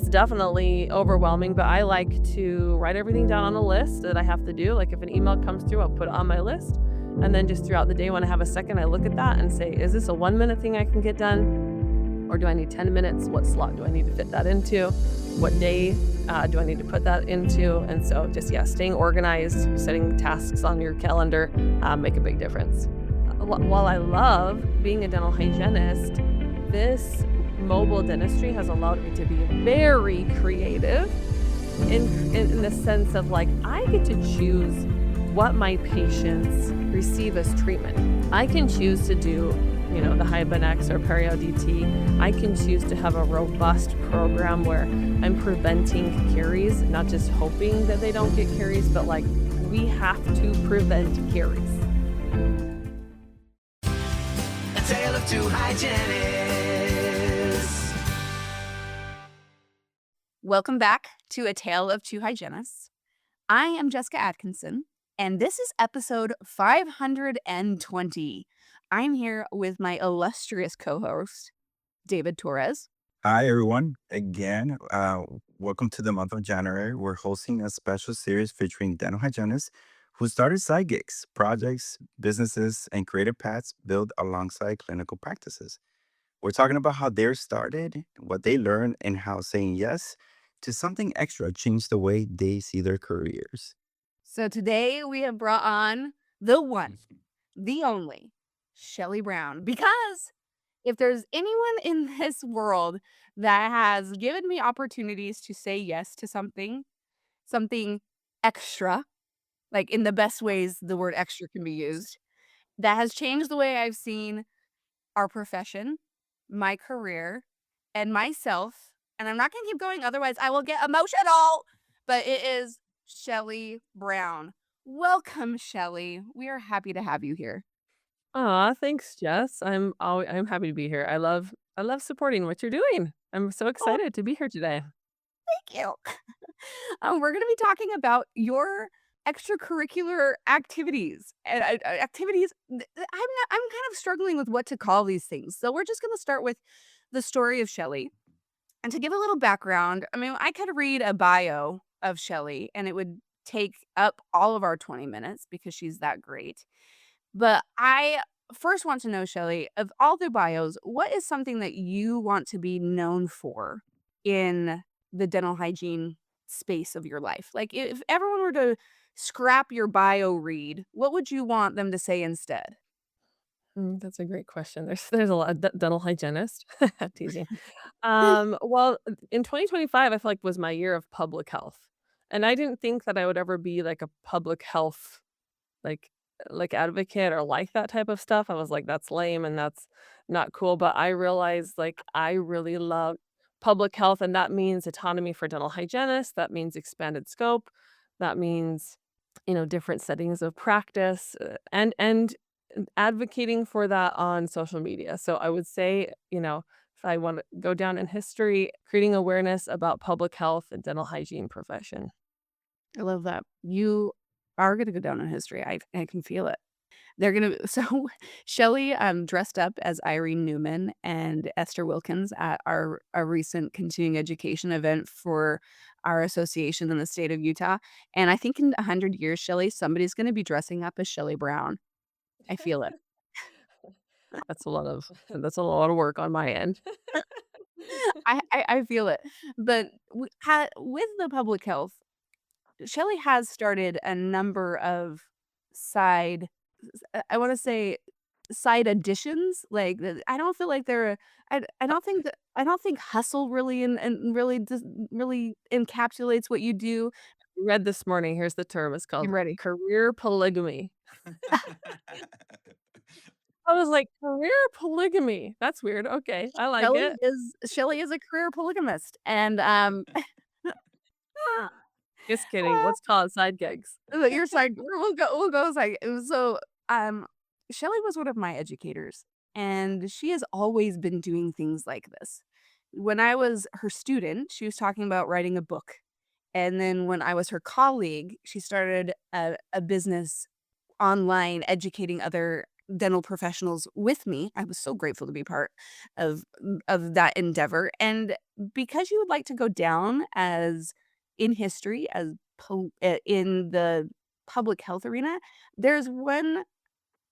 it's definitely overwhelming, but I like to write everything down on a list that I have to do. Like if an email comes through, I'll put it on my list. And then just throughout the day, when I have a second, I look at that and say, is this a 1 minute thing I can get done? Or do I need 10 minutes? What slot do I need to fit that into? What day do I need to put that into? And so just, yeah, staying organized, setting tasks on your calendar make a big difference. While I love being a dental hygienist, this mobile dentistry has allowed me to be very creative in the sense of like I get to choose what my patients receive as treatment. I can choose to do, the Hygiene or Perio DT. I can choose to have a robust program where I'm preventing caries, not just hoping that they don't get caries, but like we have to prevent caries. A tale of two hygienists. Welcome back to A Tale of Two Hygienists. I am Jessica Atkinson, and this is episode 520. I'm here with my illustrious co-host, David Torres. Hi, everyone. Again, welcome to the month of January. We're hosting a special series featuring dental hygienists who started side gigs, projects, businesses, and creative paths built alongside clinical practices. We're talking about how they're started, what they learned, and how saying yes to something extra changed the way they see their careers. So today we have brought on the one, the only, Shelley Brown, because if there's anyone in this world that has given me opportunities to say yes to something extra, like in the best ways the word extra can be used, that has changed the way I've seen our profession, my career, and myself. And I'm not going to keep going, otherwise I will get emotional. But it is Shelley Brown. Welcome, Shelley. We are happy to have you here. Aw, thanks, Jess. I'm happy to be here. I love supporting what you're doing. I'm so Oh, excited to be here today. thank you. We're going to be talking about your extracurricular activities and activities. I'm kind of struggling with what to call these things. So we're just going to start with the story of Shelley. And to give a little background, I mean, I could read a bio of Shelley and it would take up all of our 20 minutes because she's that great. But I first want to know, Shelley, of all the bios, what is something that you want to be known for in the dental hygiene space of your life? Like if everyone were to scrap your bio read, what would you want them to say instead? That's a great question. There's a lot of dental hygienist. Teasing. Well, in 2025, I feel like was my year of public health, and I didn't think that I would ever be like a public health like advocate or like that type of stuff. I was like, that's lame and that's not cool. But I realized like I really love public health, and that means autonomy for dental hygienists. That means expanded scope. That means different settings of practice and advocating for that on social media. So I would say, if I want to go down in history, creating awareness about public health and dental hygiene profession. I love that. You are going to go down in history. I can feel it. They're gonna so Shelley dressed up as Irene Newman and Esther Wilkins at our recent continuing education event for our association in the state of Utah. And I think in 100 years, Shelley, somebody's gonna be dressing up as Shelley Brown. I feel it. That's a lot of work on my end. I feel it. But with the public health, Shelley has started a number of side I wanna say side additions, like, I don't feel like they're I don't think hustle really and really really encapsulates what you do. Read this morning, here's the term, it's I'm called ready. career polygamy. I was like, "Career polygamy? That's weird, okay, I like it." Shelley is a career polygamist, and, Just kidding, let's call it side gigs. your side we'll go side so, um, Shelley was one of my educators, and she has always been doing things like this. When I was her student, she was talking about writing a book, and then when I was her colleague, she started a business online educating other dental professionals with me. I was so grateful to be part of that endeavor. And because you would like to go down as in history as in the public health arena, there's one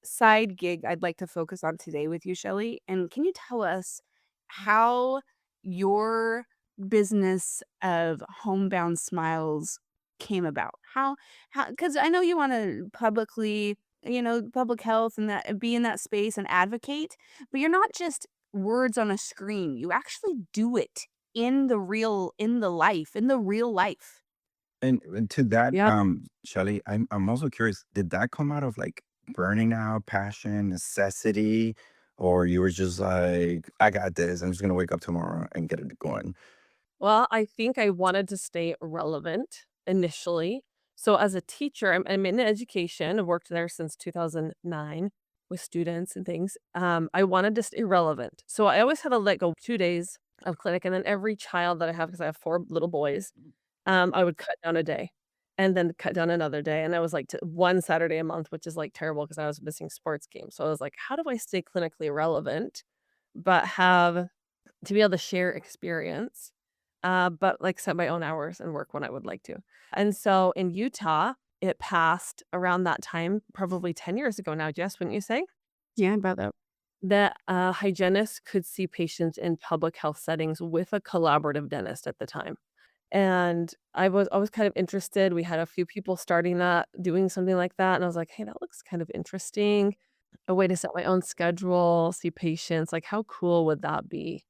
side gig I'd like to focus on today with you, Shelley. And can you tell us how your business of Homebound Smiles came about? How, because I know you want to publicly, public health and that be in that space and advocate, but you're not just words on a screen. You actually do it in the real life. And to that, Yep. Shelly, I'm also curious, did that come out of like burning out, passion, necessity, or you were just like, I got this, I'm just gonna wake up tomorrow and get it going? Well, I think I wanted to stay relevant initially. So as a teacher, I'm in education. I've worked there since 2009 with students and things. I wanted to stay relevant. So I always had to let go 2 days of clinic. And then every child that I have, because I have 4 little boys, I would cut down a day and then cut down another day. And I was like to one Saturday a month, which is like terrible because I was missing sports games. So I was like, how do I stay clinically relevant, but have to be able to share experience, but, like, set my own hours and work when I would like to. And so in Utah, it passed around that time, probably 10 years ago now, Jess, wouldn't you say? Yeah, about that. That, hygienists could see patients in public health settings with a collaborative dentist at the time. And I was always kind of interested. We had a few people starting that, doing something like that, and I was like, "Hey, that looks kind of interesting." A way to set my own schedule, see patients, like, how cool would that be?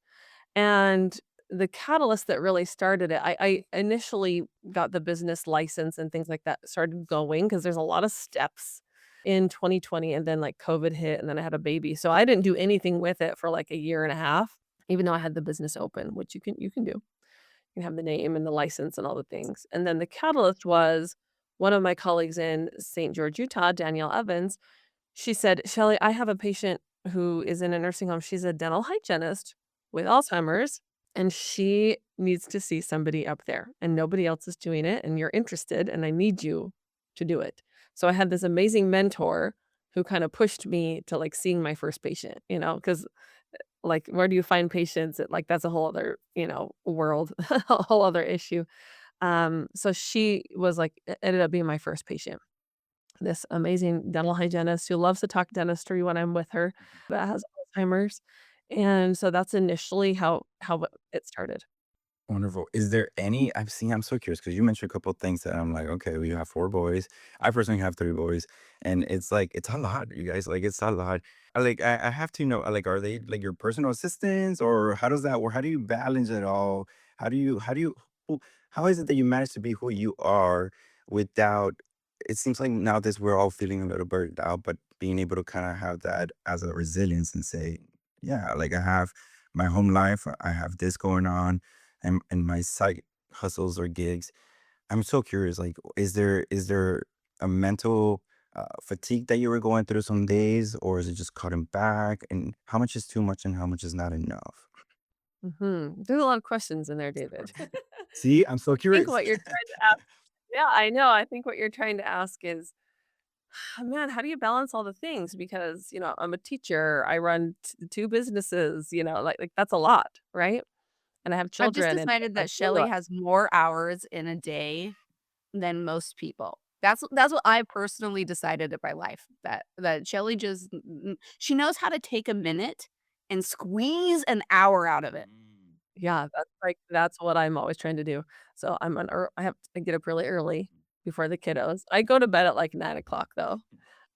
And the catalyst that really started it, I initially got the business license and things like that started going because there's a lot of steps in 2020 and then like COVID hit and then I had a baby. So I didn't do anything with it for like a year and a half, even though I had the business open, which you can do. You can have the name and the license and all the things. And then the catalyst was one of my colleagues in St. George, Utah, Danielle Evans. She said, "Shelley, I have a patient who is in a nursing home. She's a dental hygienist with Alzheimer's, and she needs to see somebody up there, and nobody else is doing it, and you're interested, and I need you to do it." So I had this amazing mentor who kind of pushed me to like seeing my first patient, because like where do you find patients? Like that's a whole other, world, a whole other issue. So she was like ended up being my first patient, this amazing dental hygienist who loves to talk dentistry when I'm with her, but has Alzheimer's, and so that's initially how it started. Wonderful. Is there any I'm so curious because you mentioned a couple things that I'm like, okay, we have 4 boys. I personally have 3 boys. And it's like, it's a lot, you guys. Like, it's a lot. I have to know, like, are they like your personal assistants or how does that work? How do you balance it all? Who, how is it that you manage to be who you are without, it seems like now this we're all feeling a little burned out, but being able to kind of have that as a resilience and say, yeah, like I have my home life, I have this going on and my side hustles or gigs. I'm so curious, like, is there a mental fatigue that you were going through some days, or is it just cutting back? And how much is too much and how much is not enough? There's a lot of questions in there, David. See, I'm so I think curious. what you're trying to ask. Yeah, I know, I think what you're trying to ask is, man, how do you balance all the things? Because, I'm a teacher, I run 2 businesses, like that's a lot, right? And I have I've just children and decided I that feel Shelley has more hours in a day than most people. That's what I personally decided in my life, that Shelley just she knows how to take a minute and squeeze an hour out of it. Yeah, that's what I'm always trying to do. So I get up really early before the kiddos. I go to bed at like 9 o'clock though,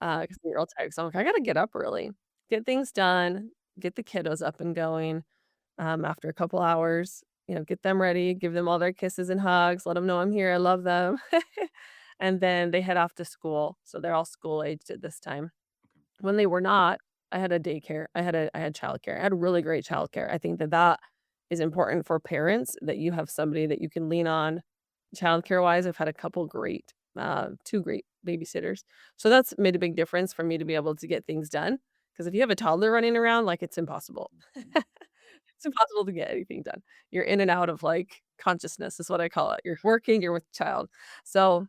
'cause I'm real tired. So I'm like, I gotta get up early, get things done, get the kiddos up and going. After a couple hours, get them ready, give them all their kisses and hugs, let them know I'm here, I love them. And then they head off to school. So they're all school aged at this time. When they were not, I had a daycare. I had childcare. I had really great childcare. I think that is important for parents that you have somebody that you can lean on childcare wise. I've had a couple great, 2 great babysitters. So that's made a big difference for me to be able to get things done. Because if you have a toddler running around, like it's impossible. It's impossible to get anything done. You're in and out of like consciousness is what I call it. You're working, you're with child. So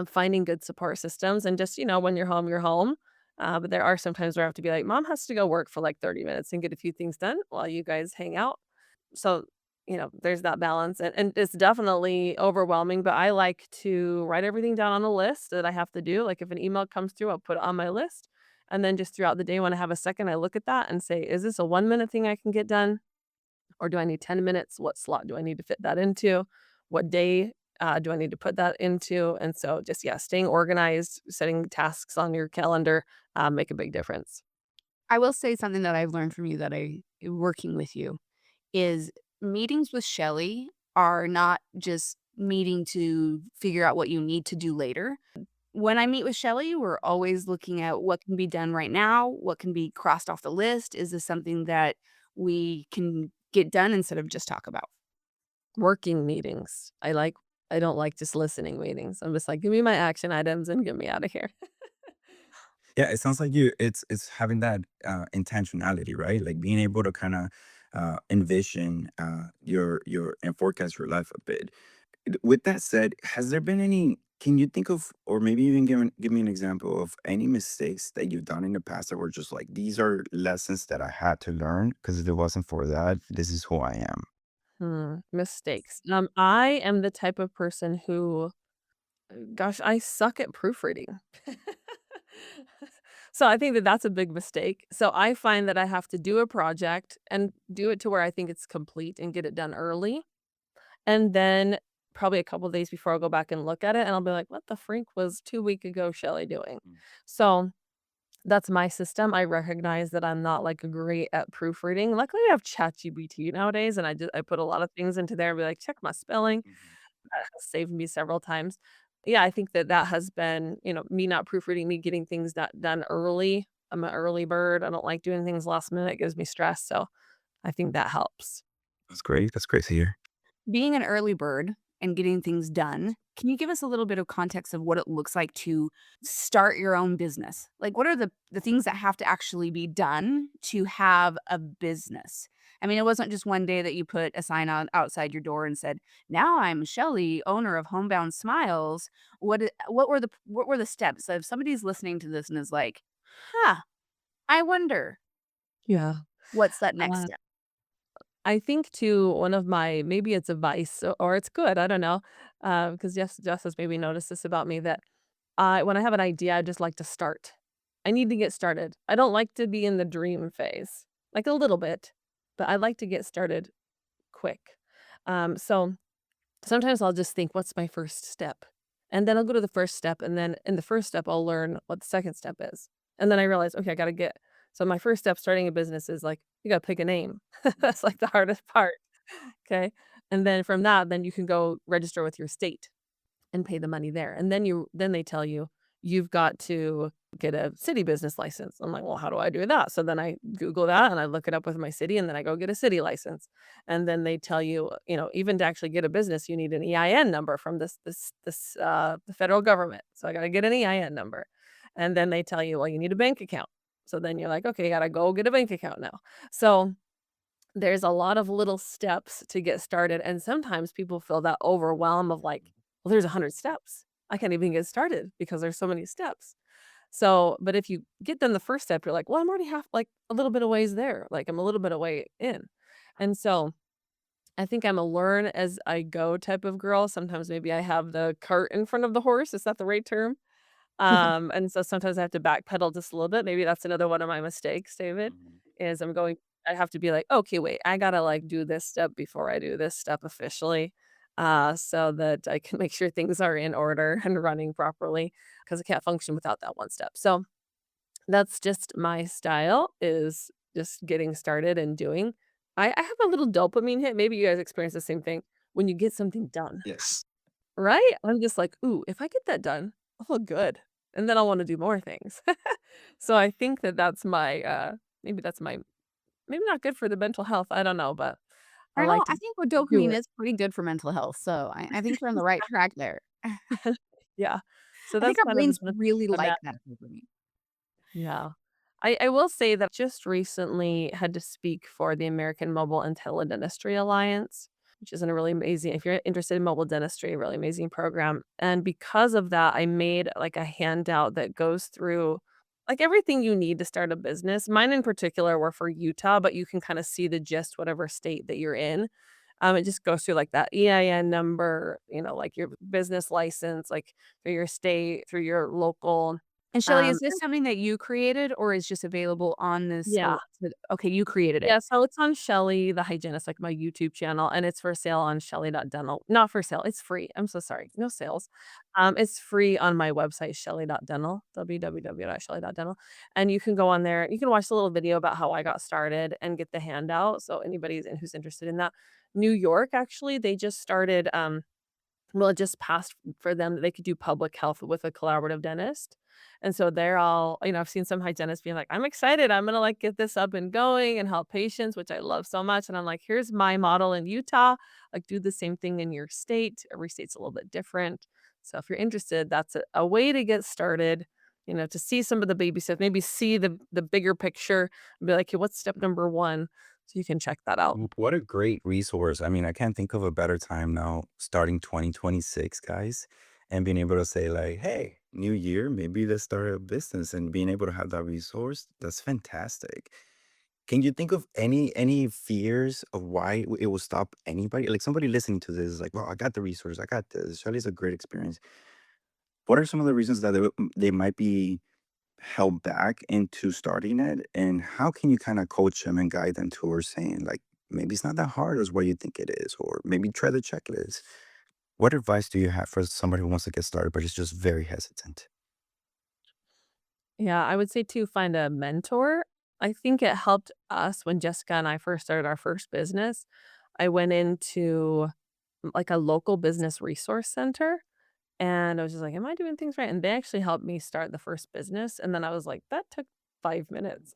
finding good support systems and just, when you're home, But there are some times where I have to be like, mom has to go work for like 30 minutes and get a few things done while you guys hang out. So, there's that balance. And it's definitely overwhelming, but I like to write everything down on a list that I have to do. Like if an email comes through, I'll put it on my list. And then just throughout the day, when I have a second, I look at that and say, is this a 1 minute thing I can get done? Or do I need 10 minutes? What slot do I need to fit that into? What day do I need to put that into? And so just, yeah, staying organized, setting tasks on your calendar make a big difference. I will say something that I've learned from you that I working with you is meetings with Shelley are not just meeting to figure out what you need to do later. When I meet with Shelley, we're always looking at what can be done right now, what can be crossed off the list. Is this something that we can get done instead of just talk about? Working meetings. I don't like just listening meetings. I'm just like, give me my action items and get me out of here. Yeah, it sounds like it's having that intentionality, right? Like being able to kind of envision your and forecast your life a bit. With that said, has there been any? Can you think of, or maybe even give me an example of any mistakes that you've done in the past that were just like these are lessons that I had to learn because if it wasn't for that, this is who I am. Mistakes. I am the type of person who, gosh, I suck at proofreading. So I think that that's a big mistake. So I find that I have to do a project and do it to where I think it's complete and get it done early. And then probably a couple days before I'll go back and look at it and I'll be like, what the freak was 2 week ago Shelley doing? So that's my system. I recognize that I'm not like great at proofreading. Luckily, we have ChatGPT nowadays, and I put a lot of things into there and be like, check my spelling. Mhm. That has saved me several times. Yeah, I think that that has been, me not proofreading, me getting things done early. I'm an early bird. I don't like doing things last minute. It gives me stress. So I think that helps. That's great. That's great to hear. Being an early bird and getting things done, can you give us a little bit of context of what it looks like to start your own business? Like, what are the things that have to actually be done to have a business? I mean, it wasn't just one day that you put a sign on outside your door and said, "Now I'm Shelley, owner of Homebound Smiles." What were the steps? So if somebody's listening to this and is like, "Huh, I wonder Yeah. what's that next step?" I think too, one of my maybe it's a vice or it's good, I don't know, because Jess has maybe noticed this about me that when I have an idea, I just like to start. I need to get started. I don't like to be in the dream phase, like a little bit, but I like to get started quick. So sometimes I'll just think, what's my first step? And then I'll go to the first step, and then in the first step, I'll learn what the second step is. And then I realize, okay, I gotta get so my first step starting a business is like, you gotta pick a name. That's like the hardest part. Okay. And then from that, then you can go register with your state and pay the money there. And then they tell you, you've got to get a city business license. I'm like, well, how do I do that? So then I Google that and I look it up with my city and then I go get a city license. And then they tell you, even to actually get a business, you need an EIN number from the federal government. So I got to get an EIN number. And then they tell you, well, you need a bank account. So then you're like, okay, I got to go get a bank account now. So there's a lot of little steps to get started, and sometimes people feel that overwhelm of like, "Well, there's 100 steps. I can't even get started because there's so many steps." So, but if you get done the first step, you're like, "Well, I'm already half like, a little bit of ways there, like, I'm a little bit of way in." And so, I think I'm a learn as I go type of girl. Sometimes maybe I have the cart in front of the horse. Is that the right term? And so sometimes I have to backpedal just a little bit. Maybe that's another one of my mistakes, David, Mhm. is I have to be like, okay, wait, I gotta like do this step before I do this step officially. So that I can make sure things are in order and running properly because I can't function without that one step. So that's just my style is just getting started and doing. I have a little dopamine hit. Maybe you guys experience the same thing when you get something done. Yes. Right? I'm just like, "Ooh, if I get that done, I'll feel good." And then I'll wanna do more things. So I think that that's maybe that's my maybe not good for the mental health, I don't know, but I I like know, to I think what do dopamine it. is pretty good for mental health, so I think you're on the right track there. Yeah. So I think that's our kind of the brains benefit really of like that. that dopamine. Yeah. I will say that just recently had to speak for the American Mobile and Teledentistry Alliance, which is a really amazing if you're interested in mobile dentistry, a really amazing program, and because of that, I made, like, a handout that goes through like everything you need to start a business. Mine in particular were for Utah, but you can kind of see the gist, whatever state that you're in. It just goes through like that EIN number, like your business license, like through your state, through your local. And Shelley, is this something that you created or is just available on this Yeah. okay, you created it. Yeah, so it's on Shelley the hygienist, like my YouTube channel, and it's for sale on Shelley.dental. Not for sale, it's free. I'm so sorry. No sales. It's free on my website, Shelley.dental, www.shelley.dental. And you can go on there. You can watch the little video about how I got started and get the handout. So anybody who's interested in that. New York, actually, they just started. Well, it just passed for them that they could do public health with a collaborative dentist. And so they're all, I've seen some hygienists being like, I'm excited. I'm going to like get this up and going and help patients, which I love so much. And I'm like, here's my model in Utah. Like, do the same thing in your state. Every state's a little bit different. So if you're interested, that's a way to get started, to see some of the baby steps, maybe see the bigger picture and be like, hey, what's step number one? So you can check that out. What a great resource. I mean, I can't think of a better time now, starting 2026, guys, and being able to say, like, hey, new year, maybe let's start a business and being able to have that resource. That's fantastic. Can you think of any fears of why it will stop anybody? Like somebody listening to this is like, well, I got the resource, I got this. Charlie's a great experience. What are some of the reasons that they might be held back into starting it? And how can you kind of coach them and guide them towards saying, like, maybe it's not that hard as what you think it is, or maybe try the checklist? What advice do you have for somebody who wants to get started but is just very hesitant? Yeah, I would say too, find a mentor. I think it helped us when Jessica and I first started our first business. I went into like a local business resource center and I was just like, am I doing things right? And they actually helped me start the first business. And then I was like, that took 5 minutes.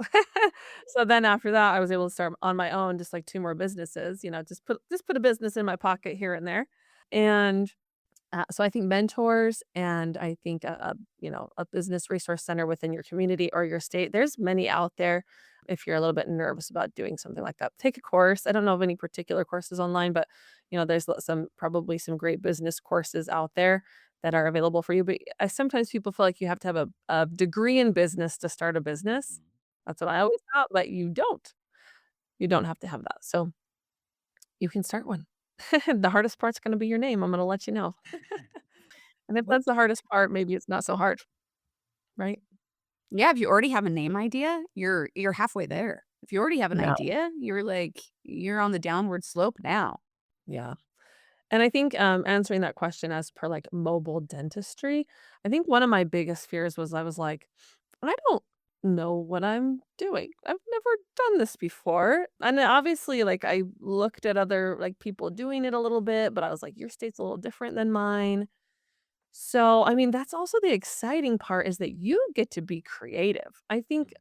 So then after that, I was able to start on my own, just like two more businesses, just put a business in my pocket here and there. And so I think mentors and I think a business resource center within your community or your state. There's many out there. If you're a little bit nervous about doing something like that, take a course. I don't know of any particular courses online, but there's probably some great business courses out there that are available for you. But sometimes people feel like you have to have a degree in business to start a business. That's what I always thought, but you don't. You don't have to have that. So you can start one. The hardest part's going to be your name. I'm going to let you know. And if What? that's the hardest part, maybe it's not so hard, right? Yeah, if you already have a name idea, you're halfway there. If you already have an Yeah. idea, you're on the downward slope now. Yeah. And I think, answering that question as per, like, mobile dentistry, I think one of my biggest fears was I was like, "I don't know what I'm doing. I've never done this before." And then obviously, like, I looked at other, like, people doing it a little bit, but I was like, "Your state's a little different than mine." So, I mean, that's also the exciting part is that you get to be creative. I think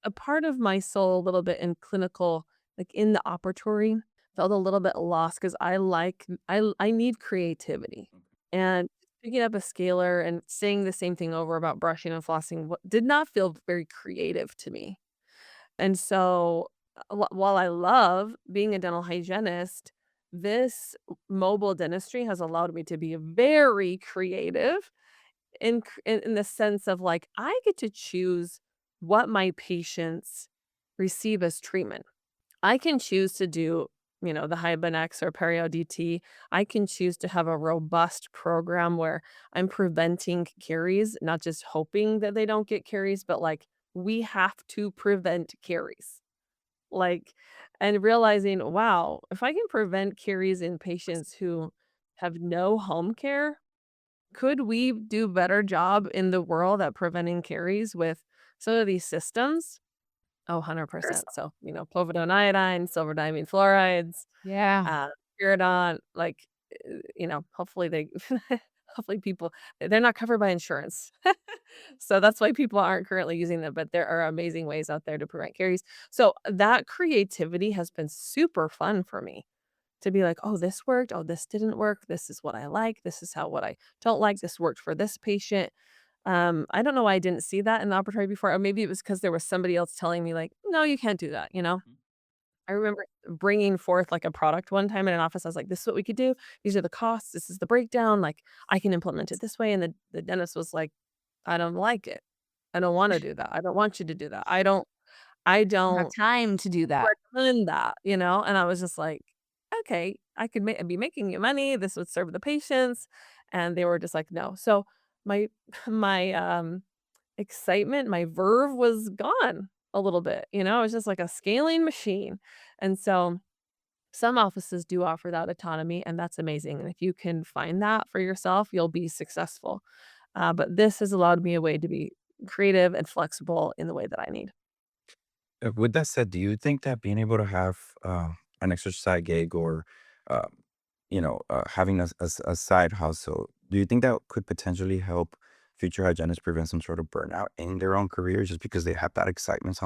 a part of my soul a little bit in clinical, like in the operatory, felt a little bit lost because I need creativity. And picking up a scaler and saying the same thing over about brushing and flossing did not feel very creative to me. And so, while I love being a dental hygienist, this mobile dentistry has allowed me to be very creative in the sense of, like, I get to choose what my patients receive as treatment. I can choose to do, the Hybenex or Perio DT. I can choose to have a robust program where I'm preventing caries, not just hoping that they don't get caries, but, like, we have to prevent caries. Like, and realizing, wow, if I can prevent caries in patients who have no home care, could we do better job in the world at preventing caries with some of these systems? Oh, There's 100%. So, povidone iodine, silver diamine fluorides, Yeah. uh, Pyridon, like, hopefully hopefully people they're not covered by insurance. So that's why people aren't currently using them, but there are amazing ways out there to prevent caries. So that creativity has been super fun for me to be like, "Oh, this worked. Oh, this didn't work. This is what I like. This is what I don't like. This worked for this patient." I don't know why I didn't see that in the operatory before, or maybe it was because there was somebody else telling me like, "No, you can't do that." I remember bringing forth, like, a product one time in an office. I was like, "This is what we could do. These are the costs. This is the breakdown. Like, I can implement it this way." And the dentist was like, "I don't like it." I don't want to do that. I don't want you to do that. I don't don't have time to do that. recommend that, you know? And I was just like, okay, I could be making you money. This would serve the patients. And they were just like, no. So my my excitement, my verve was gone a little bit, you know? It was just like a scaling machine. And so some offices do offer that autonomy, and that's amazing. And if you can find that for yourself, you'll be successful. But this has allowed me a way to be creative and flexible in the way that I need. With that said, do you think that being able to have an extra side gig or, uh, having a side hustle, do you think that could potentially help future hygienists prevent some sort of burnout in their own career just because they have that excitement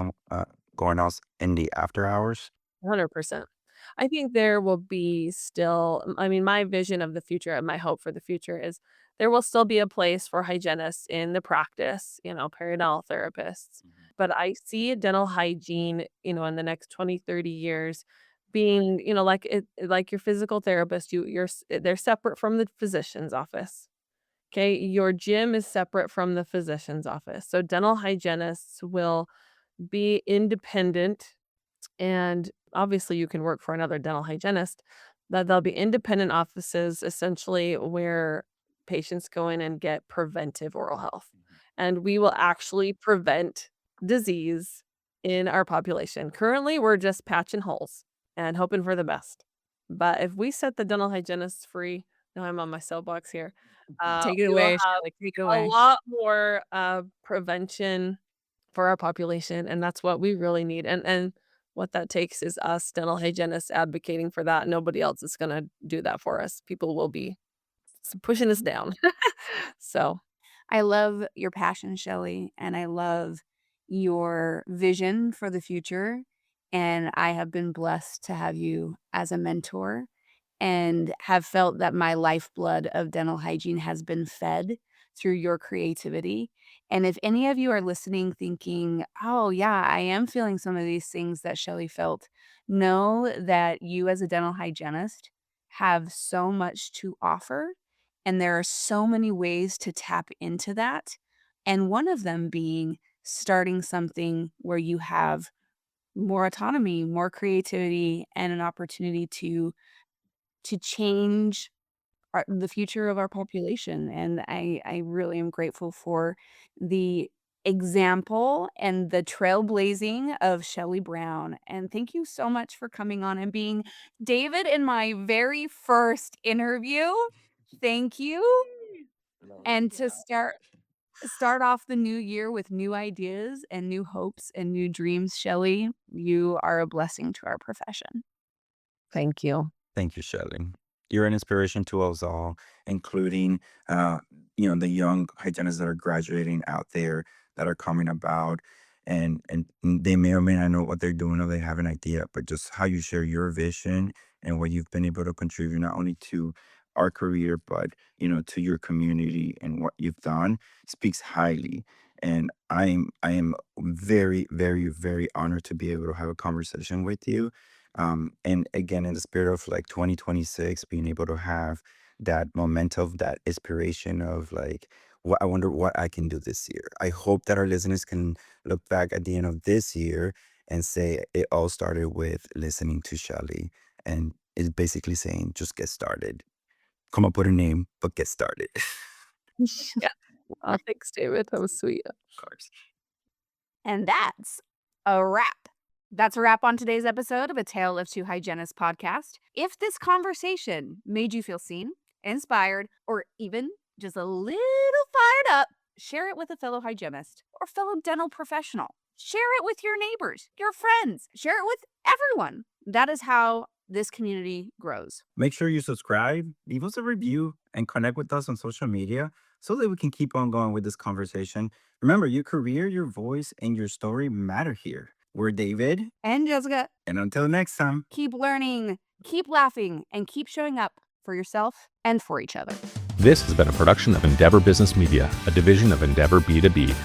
going on in the after hours? 100%. I think there will be still, I mean, my vision of the future and my hope for the future is there will still be a place for hygienists in the practice, periodontal therapists. But I see dental hygiene, in the next 20, 30 years being, like your physical therapist, they're separate from the physician's office. Okay, your gym is separate from the physician's office. So dental hygienists will be independent, and obviously you can work for another dental hygienist. That there'll be independent offices essentially where patients go in and get preventive oral health. And we will actually prevent disease in our population. Currently, we're just patching holes and hoping for the best. But if we set the dental hygienists free, now I'm on my soapbox here, Take it we will away, have Shelley. Take it a away. lot more prevention for our population, and that's what we really need. And what that takes is us dental hygienists advocating for that. Nobody else is gonna do that for us. People will be pushing us down. So, I love your passion, Shelley, and I love your vision for the future. And I have been blessed to have you as a mentor and have felt that my lifeblood of dental hygiene has been fed through your creativity. And if any of you are listening thinking, oh, yeah, I am feeling some of these things that Shelley felt, know that you as a dental hygienist have so much to offer. And there are so many ways to tap into that. And one of them being starting something where you have more autonomy, more creativity, and an opportunity to change the future of our population. And I really am grateful for the example and the trailblazing of Shelley Brown. And thank you so much for coming on and being David in my very first interview. Thank you. And to start off the new year with new ideas and new hopes and new dreams, Shelley, you are a blessing to our profession. thank you. Thank you, Shelley. You're an inspiration to us all, including, uh, the young hygienists that are graduating out there that are coming about, and they may or may not know what they're doing or they have an idea, but just how you share your vision and what you've been able to contribute not only to our career, but to your community and what you've done speaks highly. And I am very, very, very honored to be able to have a conversation with you, and again, in the spirit of like 2026, being able to have that momentum, that inspiration of like, what I wonder what I can do this year. I hope that our listeners can look back at the end of this year and say it all started with listening to Shelley. And it's basically saying, just get started. Come up with a name, but get started. Yeah. Thanks, David. That was sweet. Of course. And that's a wrap. That's a wrap on today's episode of A Tale of Two Hygienists podcast. If this conversation made you feel seen, inspired, or even just a little fired up, share it with a fellow hygienist or fellow dental professional. Share it with your neighbors, your friends. Share it with everyone. That is how this community grows. Make sure you subscribe, leave us a review, and connect with us on social media so that we can keep on going with this conversation. Remember, your career, your voice, and your story matter here. We're David. And Jessica, And until next time. keep learning, keep laughing, and keep showing up for yourself and for each other. This has been a production of Endeavor Business Media, a division of Endeavor B2B.